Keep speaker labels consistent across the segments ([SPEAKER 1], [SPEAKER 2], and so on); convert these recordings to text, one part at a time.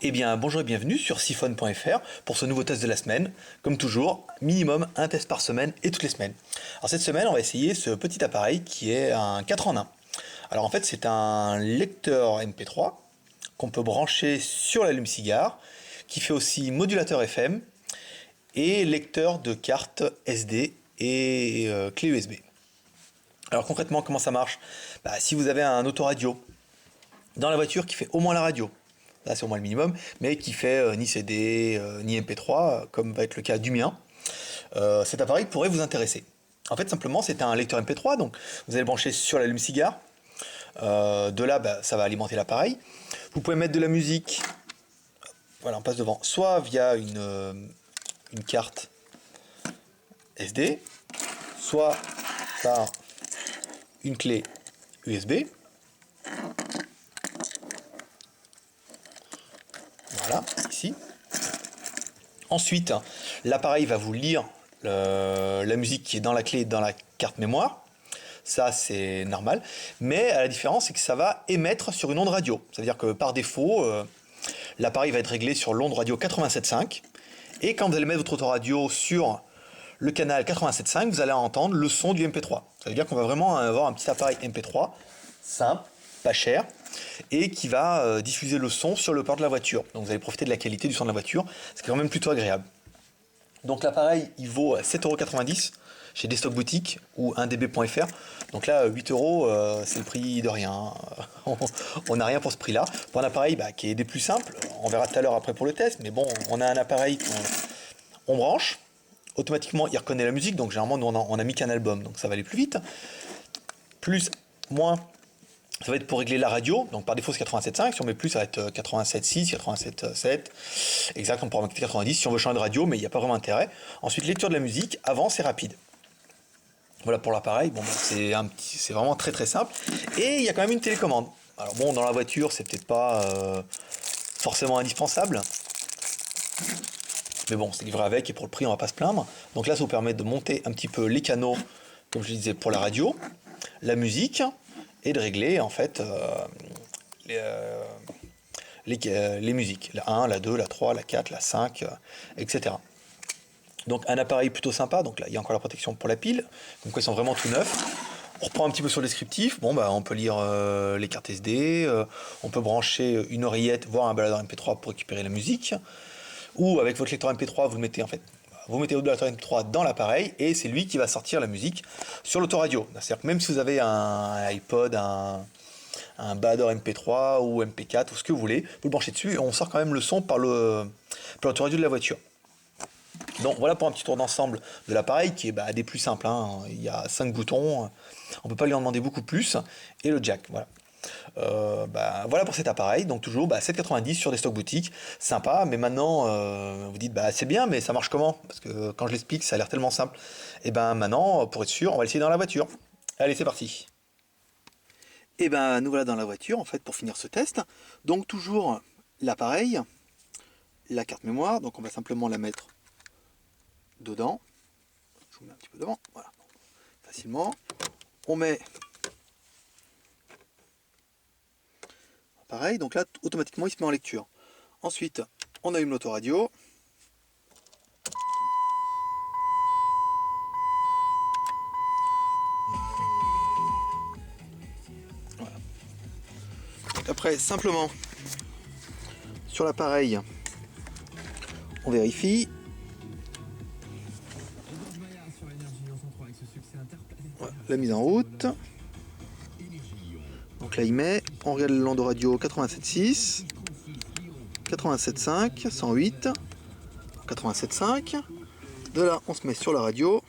[SPEAKER 1] Eh bien, bonjour et bienvenue sur siphon.fr pour ce nouveau test de la semaine. Comme toujours, minimum un test par semaine et toutes les semaines. Alors cette semaine, on va essayer ce petit appareil qui est un 4 en 1. Alors en fait, c'est un lecteur MP3 qu'on peut brancher sur l'allume-cigare, qui fait aussi modulateur FM et lecteur de carte SD et clé USB. Alors concrètement, comment ça marche? Si vous avez un autoradio dans la voiture qui fait au moins la radio, là c'est au moins le minimum, mais qui fait ni CD, ni MP3, comme va être le cas du mien, cet appareil pourrait vous intéresser. En fait, simplement, c'est un lecteur MP3, donc vous allez le brancher sur l'allume-cigare. De là, ça va alimenter l'appareil. Vous pouvez mettre de la musique, voilà, on passe devant, soit via une carte SD, soit par une clé USB. Voilà, ici. Ensuite, l'appareil va vous lire la musique qui est dans la clé et dans la carte mémoire. Ça, c'est normal. Mais la différence, c'est que ça va émettre sur une onde radio. Ça veut dire que par défaut, l'appareil va être réglé sur l'onde radio 87.5. Et quand vous allez mettre votre autoradio sur le canal 87.5, vous allez entendre le son du MP3. Ça veut dire qu'on va vraiment avoir un petit appareil MP3 simple, pas cher, et qui va diffuser le son sur le port de la voiture. Donc vous allez profiter de la qualité du son de la voiture, ce qui est quand même plutôt agréable. Donc l'appareil, il vaut 7,90€ chez Desktop Boutique ou 1db.fr. Donc là, 8€, c'est le prix de rien. On n'a rien pour ce prix-là. Pour un appareil qui est des plus simples, on verra tout à l'heure après pour le test, mais bon, on a un appareil qu'on branche. Automatiquement, il reconnaît la musique, donc généralement, nous, on a mis qu'un album, donc ça va aller plus vite. Plus, moins, ça va être pour régler la radio, donc par défaut c'est 87.5, si on met plus ça va être 87.6, 87.7, exact, on pourra mettre 90 si on veut changer de radio, mais il n'y a pas vraiment intérêt. Ensuite, lecture de la musique, avance et rapide. Voilà pour l'appareil, c'est vraiment très très simple. Et il y a quand même une télécommande. Alors bon, dans la voiture, c'est peut-être pas forcément indispensable. Mais bon, c'est livré avec et pour le prix, on va pas se plaindre. Donc là, ça vous permet de monter un petit peu les canaux, comme je disais, pour la radio, la musique, et de régler en fait les musiques. La 1, la 2, la 3, la 4, la 5, etc. Donc un appareil plutôt sympa, donc là il y a encore la protection pour la pile, donc ils sont vraiment tout neufs. On reprend un petit peu sur le descriptif, on peut lire les cartes SD, on peut brancher une oreillette, voire un baladeur MP3 pour récupérer la musique, ou avec votre lecteur MP3, vous mettez votre baladeur MP3 dans l'appareil, et c'est lui qui va sortir la musique sur l'autoradio. C'est-à-dire que même si vous avez un iPod, un baladeur MP3 ou MP4 ou ce que vous voulez, vous le branchez dessus et on sort quand même le son par l'autoradio de la voiture. Donc voilà pour un petit tour d'ensemble de l'appareil qui est des plus simples. Il y a 5 boutons, on ne peut pas lui en demander beaucoup plus, et le jack. Voilà. Voilà pour cet appareil. Donc toujours 7,90€ sur Desktop Boutique, sympa. Mais maintenant vous dites c'est bien, mais ça marche comment? Parce que quand je l'explique, ça a l'air tellement simple. Et maintenant, pour être sûr, on va l'essayer dans la voiture. Allez, c'est parti. Et nous voilà dans la voiture en fait pour finir ce test. Donc toujours l'appareil, la carte mémoire. Donc on va simplement la mettre dedans, je vous mets un petit peu devant, voilà, facilement. On met pareil, donc là automatiquement il se met en lecture. Ensuite, on allume l'autoradio. Voilà. Donc après, simplement sur l'appareil, on vérifie. Voilà, la mise en route. Donc là il met, on regarde le land radio 87.6, 87.5, 108, 87.5. De là on se met sur la radio.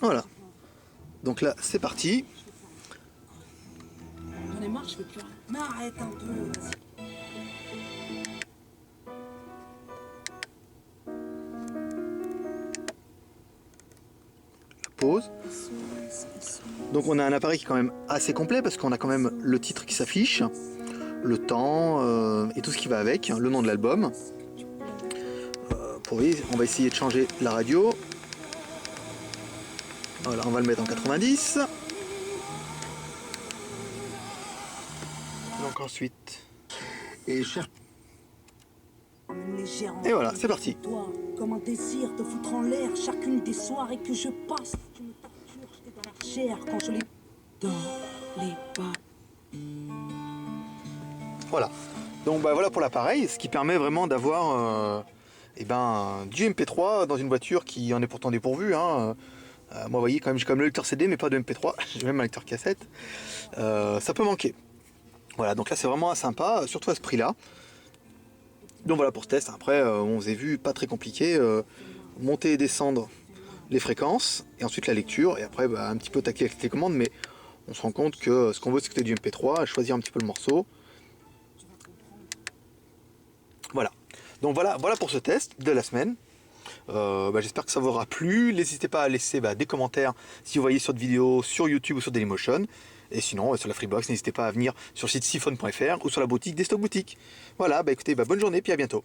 [SPEAKER 1] Voilà. Donc là c'est parti.
[SPEAKER 2] J'en ai marre, je veux plus rien. Mais arrête un peu.
[SPEAKER 1] Pause. Donc on a un appareil qui est quand même assez complet parce qu'on a quand même le titre qui s'affiche, le temps et tout ce qui va avec, le nom de l'album. On va essayer de changer la radio. Voilà, on va le mettre en 90. Ensuite.
[SPEAKER 3] Et cher.
[SPEAKER 2] Même les gérants.
[SPEAKER 1] Et voilà, c'est parti.
[SPEAKER 2] Toi, comme un désir de foutre en l'air chacune des soirées que je passe. Tu me tortures, j'étais dans la chair quand je les... Dans les pas.
[SPEAKER 1] Voilà. Donc bah, voilà pour l'appareil, ce qui permet vraiment d'avoir du MP3 dans une voiture qui en est pourtant dépourvue. Hein. Moi, vous voyez, quand même, j'ai quand même le lecteur CD, mais pas de MP3. J'ai même un lecteur cassette. Ça peut manquer. Voilà, donc là, c'est vraiment sympa, surtout à ce prix-là. Donc voilà pour ce test. Après, on vous a vu, pas très compliqué. Monter et descendre les fréquences, et ensuite la lecture, et après un petit peu taquer avec les télécommandes, mais on se rend compte que ce qu'on veut, c'est que du MP3, choisir un petit peu le morceau. Voilà. Donc voilà pour ce test de la semaine. J'espère que ça vous aura plu. N'hésitez pas à laisser des commentaires si vous voyez sur cette vidéo sur YouTube ou sur Dailymotion. Et sinon, sur la Freebox, n'hésitez pas à venir sur le site siphon.fr ou sur la boutique des Stock Boutiques. Voilà, écoutez, bonne journée, puis à bientôt.